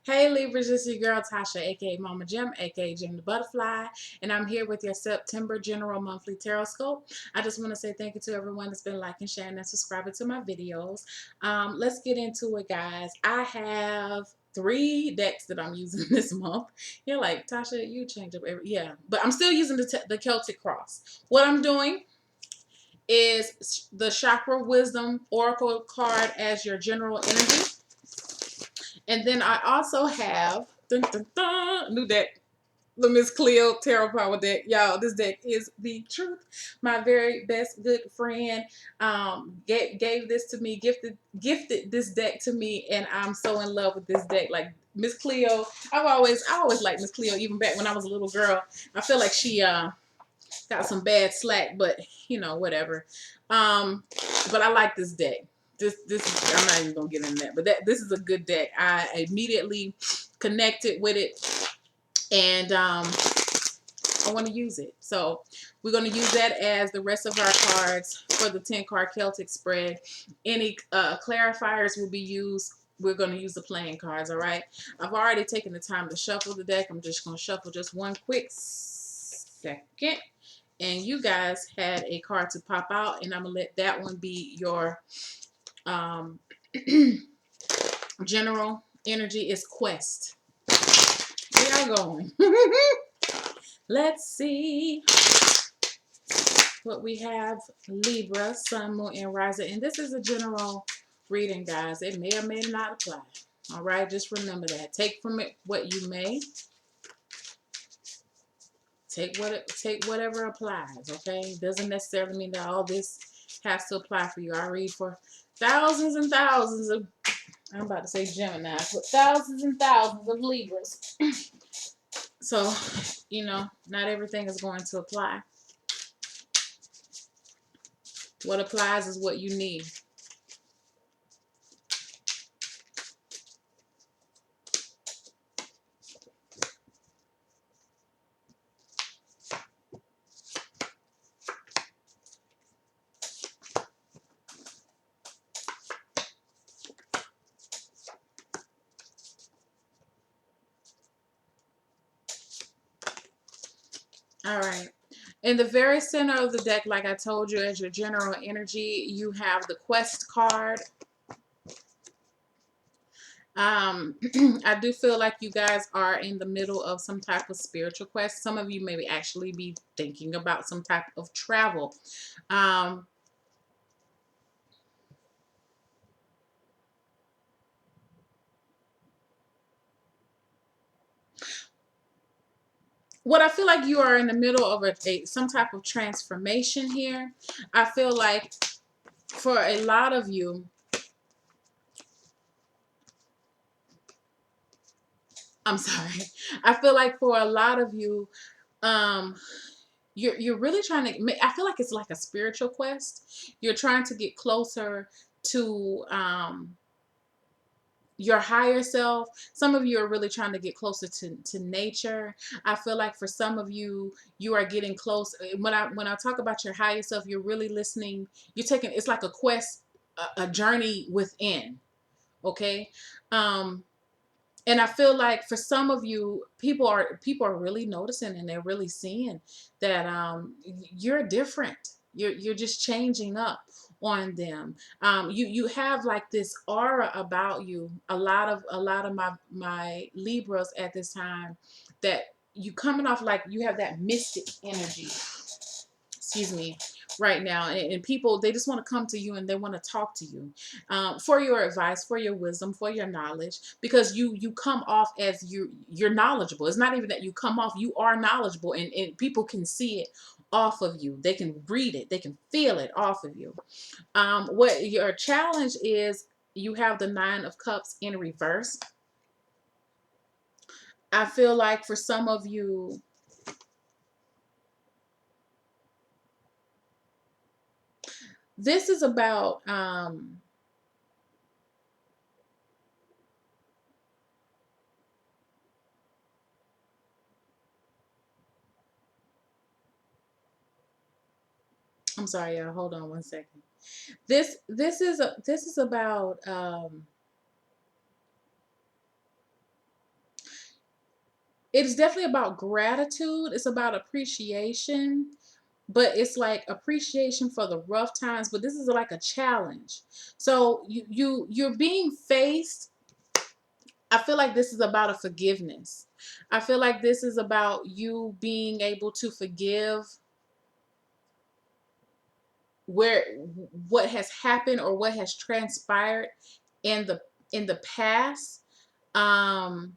Hey Libras, this is your girl Tasha, aka Mama Jim, aka Jim the Butterfly, and I'm here with your September General Monthly Tarotscope. I just want to say thank you to everyone that's been liking, sharing, and subscribing to my videos. Let's get into it, guys. I have 3 decks that I'm using this month. You're like, Tasha, you change up yeah, but I'm still using the Celtic Cross. What I'm doing is the Chakra Wisdom Oracle card as your general energy. And then I also have new deck, the Miss Cleo Tarot Power deck. Y'all, this deck is the truth. My very best good friend gave this to me, gifted this deck to me, and I'm so in love with this deck. Like Miss Cleo, I always liked Miss Cleo even back when I was a little girl. I feel like she got some bad slack, but you know, whatever. But I like this deck. This I'm not even gonna get into that, but this is a good deck. I immediately connected with it, and I want to use it. So we're going to use that as the rest of our cards for the 10-card Celtic spread. Any clarifiers will be used. We're going to use the playing cards, all right? I've already taken the time to shuffle the deck. I'm just going to shuffle just one quick second. And you guys had a card to pop out, and I'm going to let that one be your general energy is Quest. Where y'all going? Let's see what we have. Libra, Sun, Moon, and Rising. And this is a general reading, guys. It may or may not apply. All right, just remember that. Take from it what you may. Take whatever applies. Okay, it doesn't necessarily mean that all this has to apply for you. I read for thousands and thousands of, I'm about to say Gemini, but thousands and thousands of Libras. So, you know, not everything is going to apply. What applies is what you need. All right. In the very center of the deck, like I told you, as your general energy, you have the Quest card. I do feel like you guys are in the middle of some type of spiritual quest. Some of you maybe actually be thinking about some type of travel. What I feel like you are in the middle of some type of transformation here. I feel like for a lot of you, I'm sorry. I feel like for a lot of you, you're really trying to, I feel like it's like a spiritual quest. You're trying to get closer to your higher self. Some of you are really trying to get closer to nature. I feel like for some of you, you are getting close. When I talk about your higher self, you're really listening. You're taking, it's like a quest, a journey within. Okay. And I feel like for some of you, people are really noticing, and they're really seeing that you're different. You're just changing up on them. You have like this aura about you. A lot of my Libras at this time, that you coming off like you have that mystic energy. Excuse me, right now, and people, they just want to come to you and they want to talk to you for your advice, for your wisdom, for your knowledge, because you come off as you're knowledgeable. It's not even that you come off, you are knowledgeable, and people can see it off of you. They can read it, they can feel it off of you. What your challenge is, you have the 9 of Cups in reverse. I feel like for some of you, this is about I'm sorry, y'all. Hold on one second. This is about it's definitely about gratitude. It's about appreciation, but it's like appreciation for the rough times. But this is like a challenge. So you're being faced. I feel like this is about a forgiveness. I feel like this is about you being able to forgive where what has happened or what has transpired in the past. Um,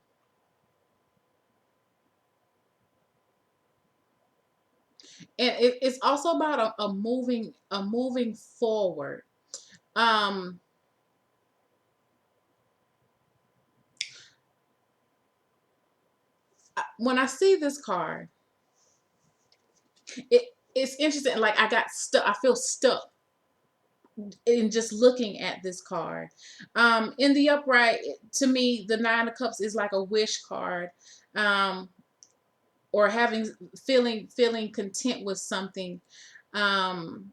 and it's also about a moving forward. Um, when I see this card, it's interesting. Like I got stuck. I feel stuck in just looking at this card. In the upright, to me, the Nine of Cups is like a wish card, um, or having feeling content with something, um,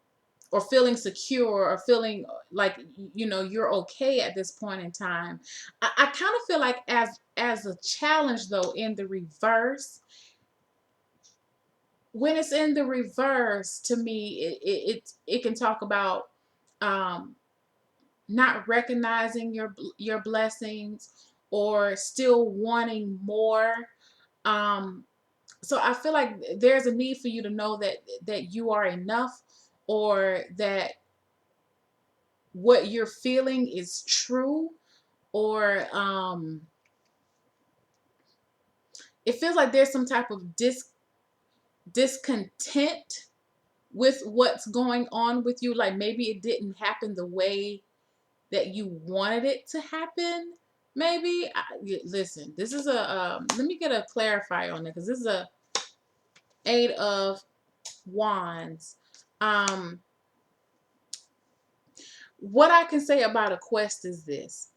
or feeling secure, or feeling like you're okay at this point in time. I kind of feel like as a challenge though in the reverse. When it's in the reverse, to me, it can talk about um, not recognizing your blessings or still wanting more. Um, so I feel like there's a need for you to know that you are enough, or that what you're feeling is true, or it feels like there's some type of discontent with what's going on with you. Like maybe it didn't happen the way that you wanted it to happen. Maybe listen. This is a let me get a clarifier on it, because this is a Eight of Wands. Um, what I can say about a quest is this: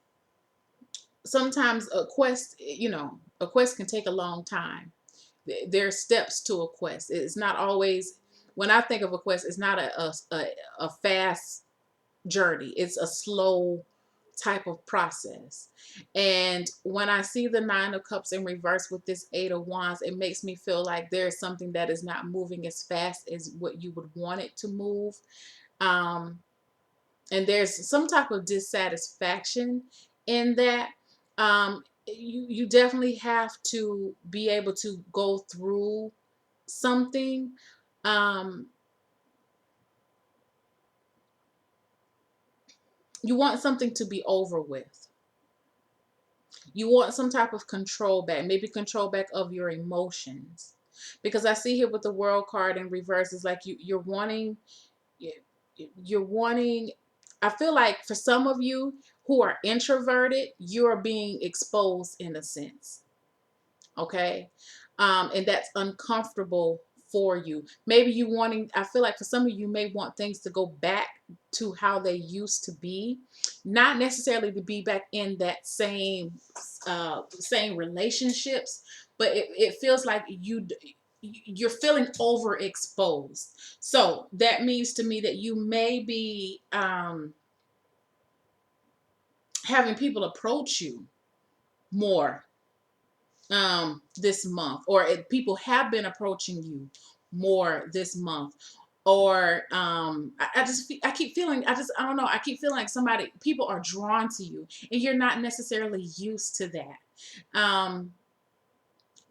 sometimes a quest can take a long time. There are steps to a quest. It's not always. When I think of a quest, it's not a fast journey. It's a slow type of process. And when I see the Nine of Cups in reverse with this Eight of Wands, it makes me feel like there's something that is not moving as fast as what you would want it to move. Um, and there's some type of dissatisfaction in that. You definitely have to be able to go through something. Um, you want something to be over with. You want some type of control back, maybe control back of your emotions. Because I see here with the World card in reverse, it's like you're wanting, you're wanting, I feel like for some of you who are introverted, you're being exposed in a sense. Okay. And that's uncomfortable for you. Maybe you wanting, I feel like for some of you may want things to go back to how they used to be, not necessarily to be back in that same relationships, but it feels like you're feeling overexposed. So that means to me that you may be having people approach you more this month, or people have been approaching you more this month, or I just I keep feeling, I don't know, I keep feeling like people are drawn to you, and you're not necessarily used to that. And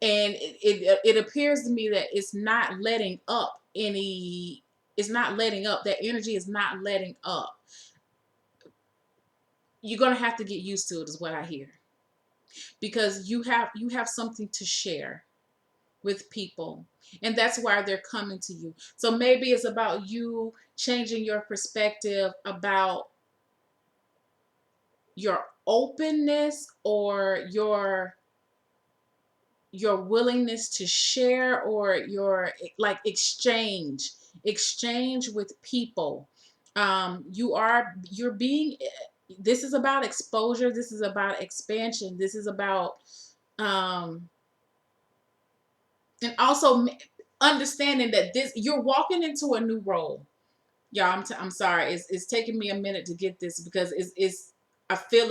it appears to me that it's not letting up. That energy is not letting up. You're gonna have to get used to it, is what I hear, because you have something to share with people, and that's why they're coming to you. So maybe it's about you changing your perspective about your openness, or your willingness to share, or your like exchange with people. You're being, this is about exposure, this is about expansion, this is about um and also understanding that this, you're walking into a new role. Y'all, I'm sorry. It's taking me a minute to get this, because it's I feel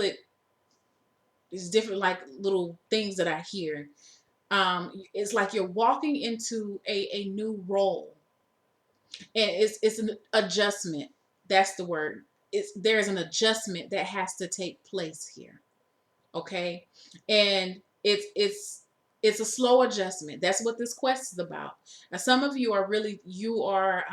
it's different, like little things that I hear. It's like you're walking into a new role, and it's an adjustment. That's the word. There's an adjustment that has to take place here. Okay, and it's a slow adjustment. That's what this quest is about. Now, some of you are really you are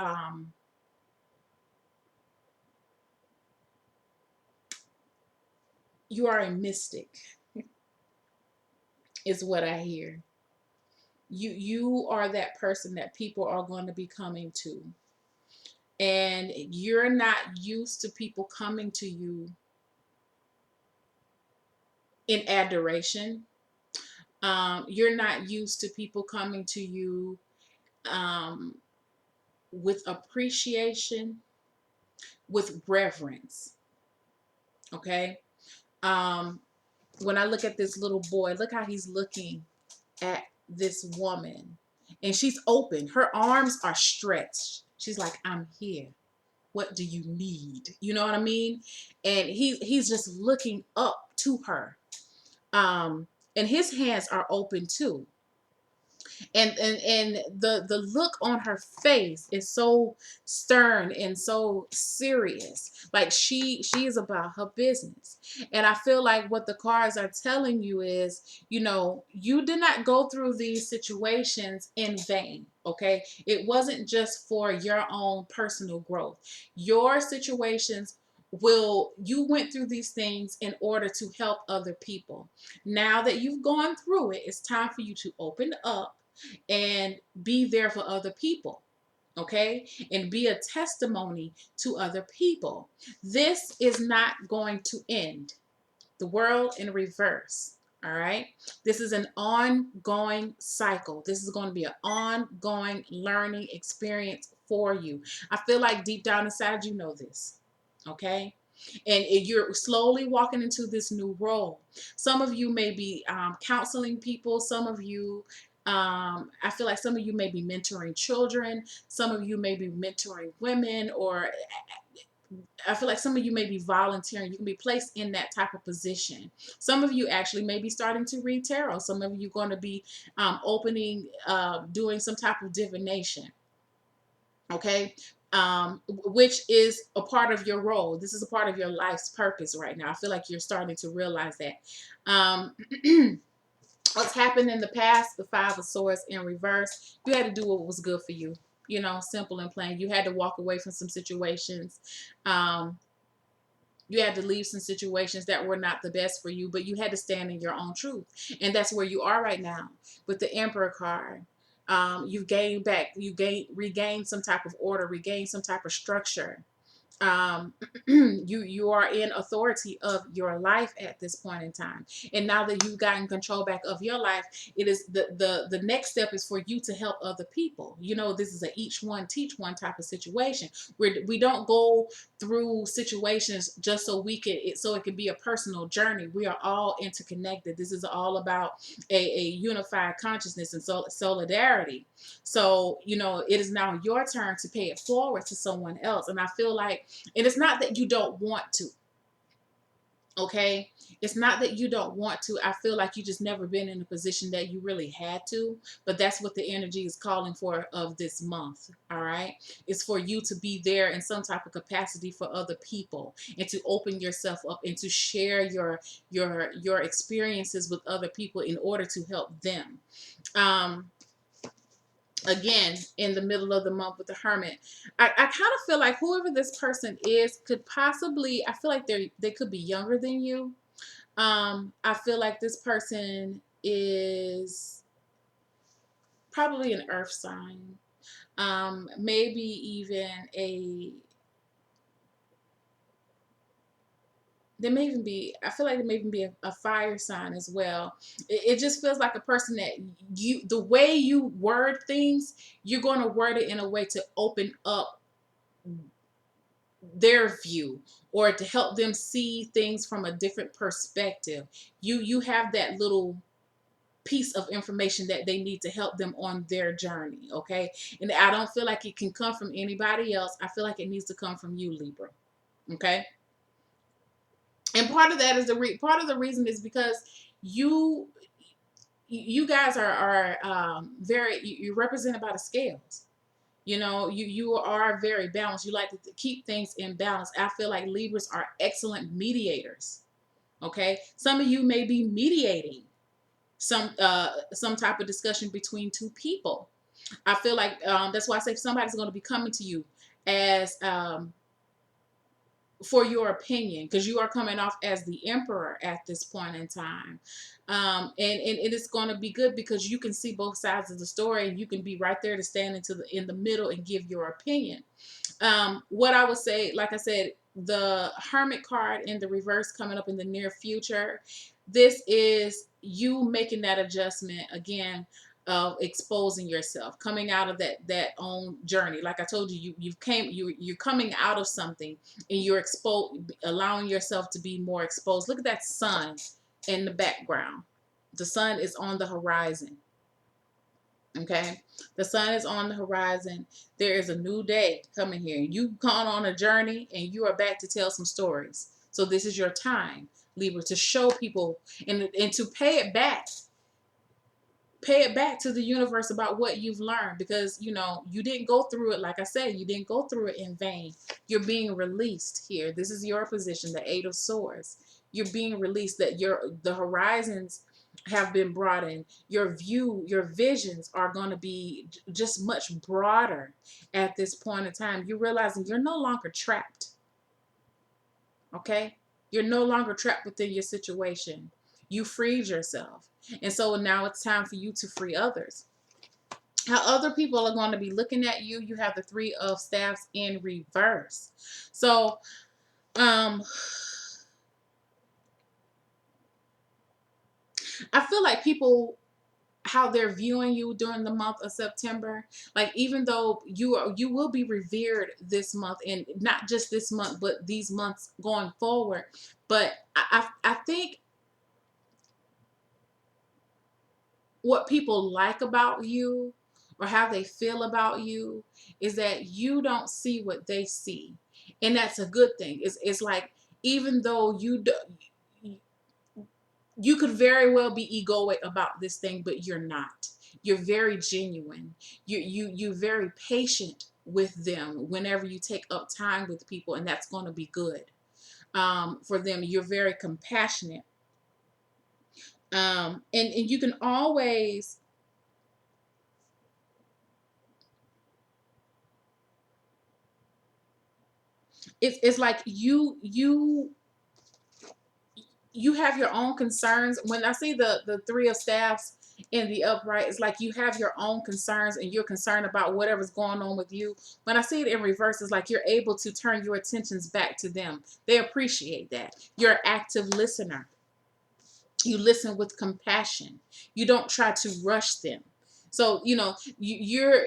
a mystic, is what I hear. You are that person that people are going to be coming to, and you're not used to people coming to you in adoration. You're not used to people coming to you um, with appreciation, with reverence. Okay. Um, when I look at this little boy, look how he's looking at this woman, and she's open. Her arms are stretched. She's like, "I'm here. What do you need?" You know what I mean? And he's just looking up to her. Um, and his hands are open too. And the look on her face is so stern and so serious, like she is about her business. And I feel like what the cards are telling you is, you did not go through these situations in vain. Okay, it wasn't just for your own personal growth. Your situations will you went through these things in order to help other people. Now that you've gone through it, it's time for you to open up and be there for other people. Okay, and be a testimony to other people. This is not going to end. The world in reverse. All right, this is an ongoing cycle. This is going to be an ongoing learning experience for you. I feel like deep down inside you know this. Okay, and you're slowly walking into this new role. Some of you may be counseling people. Some of you, I feel like some of you may be mentoring children. Some of you may be mentoring women, or I feel like some of you may be volunteering. You can be placed in that type of position. Some of you actually may be starting to read tarot. Some of you going to be doing some type of divination. Okay, which is a part of your role. This is a part of your life's purpose right now. I feel like you're starting to realize that. Um, what's happened in the past, the Five of Swords in reverse, you had to do what was good for you. Simple and plain. You had to walk away from some situations. Um, you had to leave some situations that were not the best for you, but you had to stand in your own truth. And that's where you are right now with the Emperor card. Regained some type of order, regained some type of structure. You are in authority of your life at this point in time, and now that you've gotten control back of your life, it is the next step is for you to help other people. This is a each one teach one type of situation, where we don't go through situations just so it can be a personal journey. We are all interconnected. This is all about a unified consciousness and solidarity. So it is now your turn to pay it forward to someone else. And I feel like, and it's not that you don't want to. Okay, it's not that you don't want to. I feel like you just never been in a position that you really had to, but that's what the energy is calling for of this month. All right, it's for you to be there in some type of capacity for other people, and to open yourself up and to share your experiences with other people in order to help them. Again, in the middle of the month with the Hermit, I kind of feel like whoever this person is could possibly, I feel like they could be younger than you. I feel like this person is probably an earth sign. Maybe even I feel like there may even be a fire sign as well. It just feels like a person that the way you word things, you're going to word it in a way to open up their view, or to help them see things from a different perspective. You have that little piece of information that they need to help them on their journey. Okay, and I don't feel like it can come from anybody else. I feel like it needs to come from you, Libra. Okay, and part of that is part of the reason is because you you guys are very, you're represented by the scales. You know, you are very balanced. You like to keep things in balance. I feel like Libras are excellent mediators. Okay, some of you may be mediating some type of discussion between two people. I feel like that's why I say somebody's going to be coming to you as for your opinion, because you are coming off as the emperor at this point in time. And it is going to be good because you can see both sides of the story, and you can be right there to stand in the middle and give your opinion. What I would say, like I said, the Hermit card in the reverse coming up in the near future. This is you making that adjustment again of exposing yourself, coming out of that own journey. Like I told you, you're coming out of something, and you're exposed, allowing yourself to be more exposed. Look at that sun in the background. The sun is on the horizon. Okay, the sun is on the horizon. There is a new day coming here. You've gone on a journey, and you are back to tell some stories. So this is your time, Libra, to show people and to pay it back. Pay it back to the universe about what you've learned, because you know you didn't go through it. Like I said, you didn't go through it in vain. You're being released here. This is your position, the Eight of Swords. You're being released. That the horizons have been broadened. Your view, your visions are going to be just much broader at this point in time. You're realizing you're no longer trapped. Okay, you're no longer trapped within your situation. You freed yourself. And so now it's time for you to free others. How other people are going to be looking at you. You have the Three of Staffs in reverse. So, I feel like people, how they're viewing you during the month of September, like even though you will be revered this month, and not just this month, but these months going forward. But I think what people like about you or how they feel about you is that you don't see what they see, and that's a good thing. It's like, even though you could very well be egoic about this thing, but you're not. You're very genuine. You're very patient with them whenever you take up time with people, and that's going to be good for them. You're very compassionate, and you can always, it's like you have your own concerns. When I see the Three of Staffs in the upright, it's like you have your own concerns, and you're concerned about whatever's going on with you. When I see it in reverse, it's like you're able to turn your attentions back to them. They appreciate that. You're an active listener. You listen with compassion. You don't try to rush them. So, you know, you're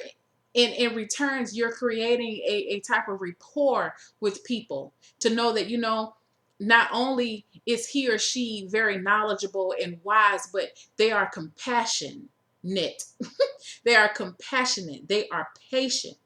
in returns, you're creating a type of rapport with people, to know that, you know, not only is he or she very knowledgeable and wise, but they are compassionate. They are compassionate. They are patient.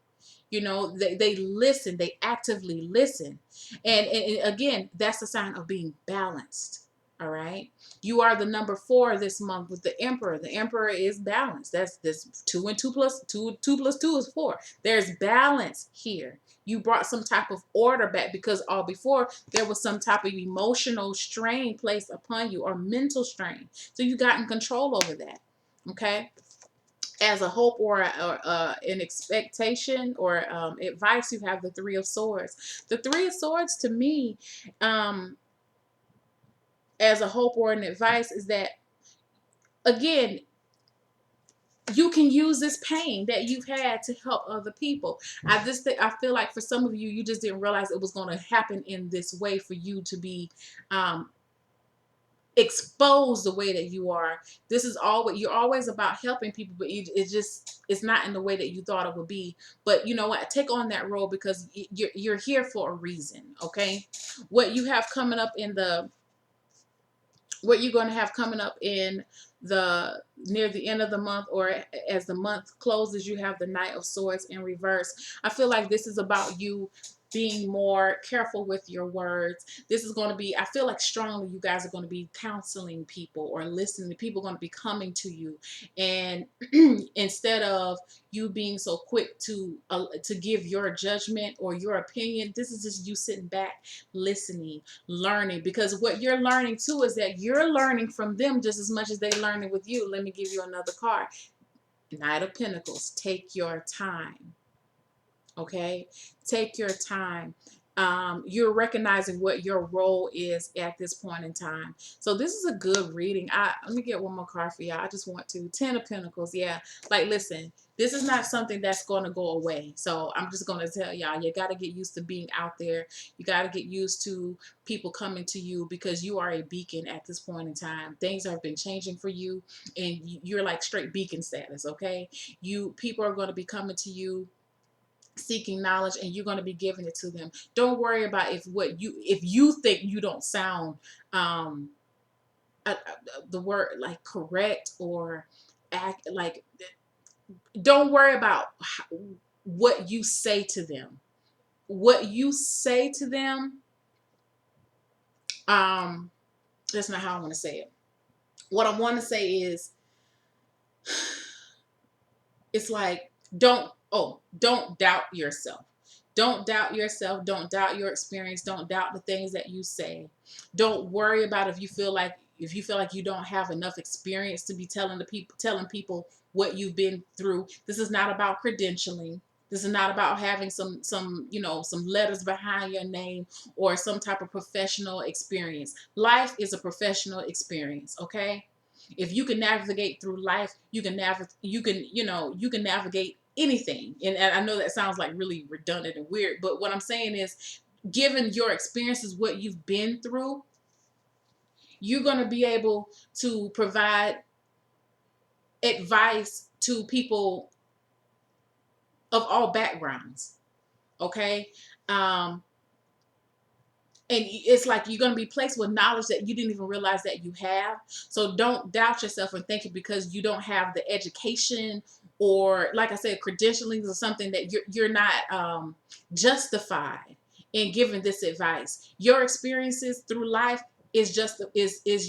You know, they listen. They actively listen. And again, that's a sign of being balanced. All right. You are the number 4 this month with the Emperor. The Emperor is balanced. That's this 2 and 2 plus 2. 2 plus 2 is 4. There's balance here. You brought some type of order back, because all before there was some type of emotional strain placed upon you, or mental strain. So you got in control over that. Okay. As a hope or an expectation or advice, you have the Three of Swords. The Three of Swords, to me, as a hope or an advice, is that, again, you can use this pain that you've had to help other people. I feel like for some of you, you just didn't realize it was going to happen in this way, for you to be exposed the way that you are. This is always, you're always about helping people, but it's not in the way that you thought it would be. But you know what, take on that role, because you're here for a reason. Okay, what you have coming up in the what you're going to have coming up in the near the end of the month, or as the month closes, you have the Knight of Swords in reverse. I feel like this is about you being more careful with your words. This is going to be, I feel like strongly you guys are going to be counseling people or listening. People are going to be coming to you, and instead of you being so quick to give your judgment or your opinion, this is just you sitting back, listening, learning, because what you're learning too is that you're learning from them just as much as they're learning with you. Let me give you another card. Knight of Pentacles. Take your time. Okay, take your time. You're recognizing what your role is at this point in time. So this is a good reading. Let me get one more card for y'all. I just want to. 10 of Pentacles. Yeah, like listen, this is not something that's going to go away. So I'm just going to tell y'all, you got to get used to being out there. You got to get used to people coming to you, because you are a beacon at this point in time. Things have been changing for you, and you're like straight beacon status. Okay, people are going to be coming to you seeking knowledge, and you're going to be giving it to them. Don't worry about if you think you don't sound um the word like correct or act like, don't worry about what you say to them. What you say to them, that's not how I want to say it. What I want to say is, it's like, don't doubt yourself. Don't doubt yourself. Don't doubt your experience. Don't doubt the things that you say. Don't worry about if you feel like you don't have enough experience to be telling people what you've been through. This is not about credentialing. This is not about having some letters behind your name or some type of professional experience. Life is a professional experience, okay? If you can navigate through life, you can navigate anything. And I know that sounds like really redundant and weird, but what I'm saying is, given your experiences, what you've been through, you're going to be able to provide advice to people of all backgrounds. Okay. And it's like you're going to be placed with knowledge that you didn't even realize that you have. So don't doubt yourself and think it because you don't have the education, or like I said, credentialing is something that you're not justified in giving this advice. Your experiences through life is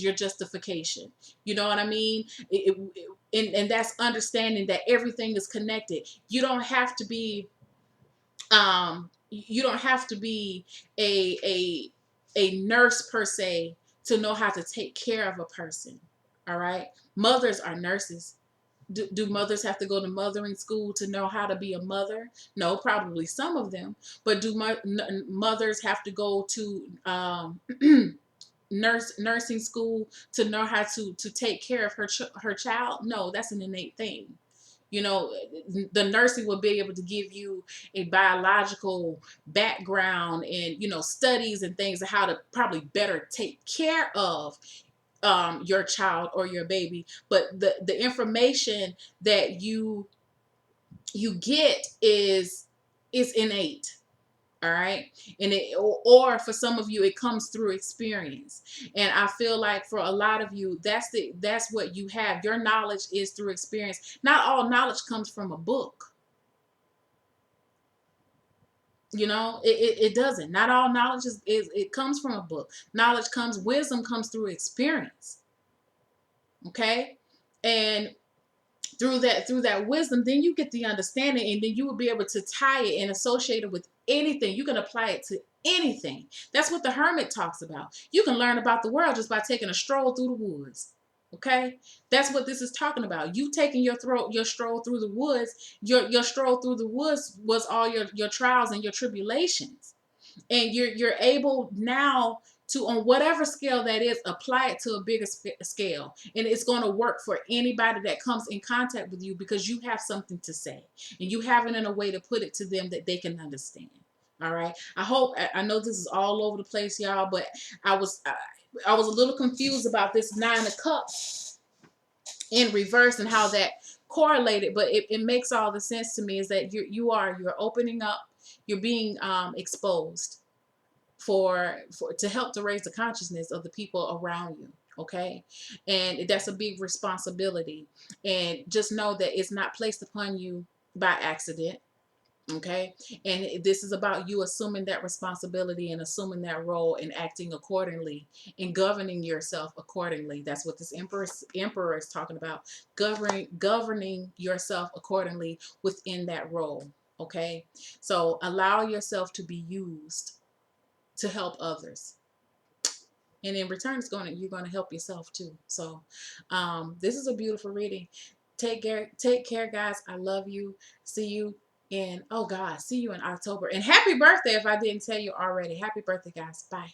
your justification. You know what I mean? And that's understanding that everything is connected. You don't have to be a nurse per se to know how to take care of a person. All right, mothers are nurses. Do mothers have to go to mothering school to know how to be a mother? No, probably some of them. But do mothers have to go to nursing school to know how to take care of her child? No, that's an innate thing. You know, the nursing will be able to give you a biological background and, studies and things of how to probably better take care of your child or your baby. But the information that you get is innate. All right. And or for some of you, it comes through experience. And I feel like for a lot of you, that's what you have. Your knowledge is through experience. Not all knowledge comes from a book. It doesn't. Not all knowledge is it comes from a book. Wisdom comes through experience. Okay. And through that wisdom, then you get the understanding, and then you will be able to tie it and associate it with anything. You can apply it to anything. That's what the hermit talks about. You can learn about the world just by taking a stroll through the woods. Okay, that's what this is talking about. You taking your stroll through the woods. Your stroll through the woods was all your trials and your tribulations, and you're able now to, on whatever scale that is, apply it to a bigger scale, and it's going to work for anybody that comes in contact with you, because you have something to say and you have it in a way to put it to them that they can understand. All right, I know this is all over the place, y'all, but I was a little confused about this 9 of Cups in reverse and how that correlated, but it makes all the sense to me. Is that you're opening up, you're being exposed for to help to raise the consciousness of the people around you. Okay, and that's a big responsibility, and just know that it's not placed upon you by accident. Okay. And this is about you assuming that responsibility and assuming that role and acting accordingly and governing yourself accordingly. That's what this emperor is talking about. Governing yourself accordingly within that role. Okay. So allow yourself to be used to help others. And in return, you're gonna help yourself too. So this is a beautiful reading. Take care, guys. I love you. See you see you in October. And happy birthday if I didn't tell you already. Happy birthday, guys. Bye.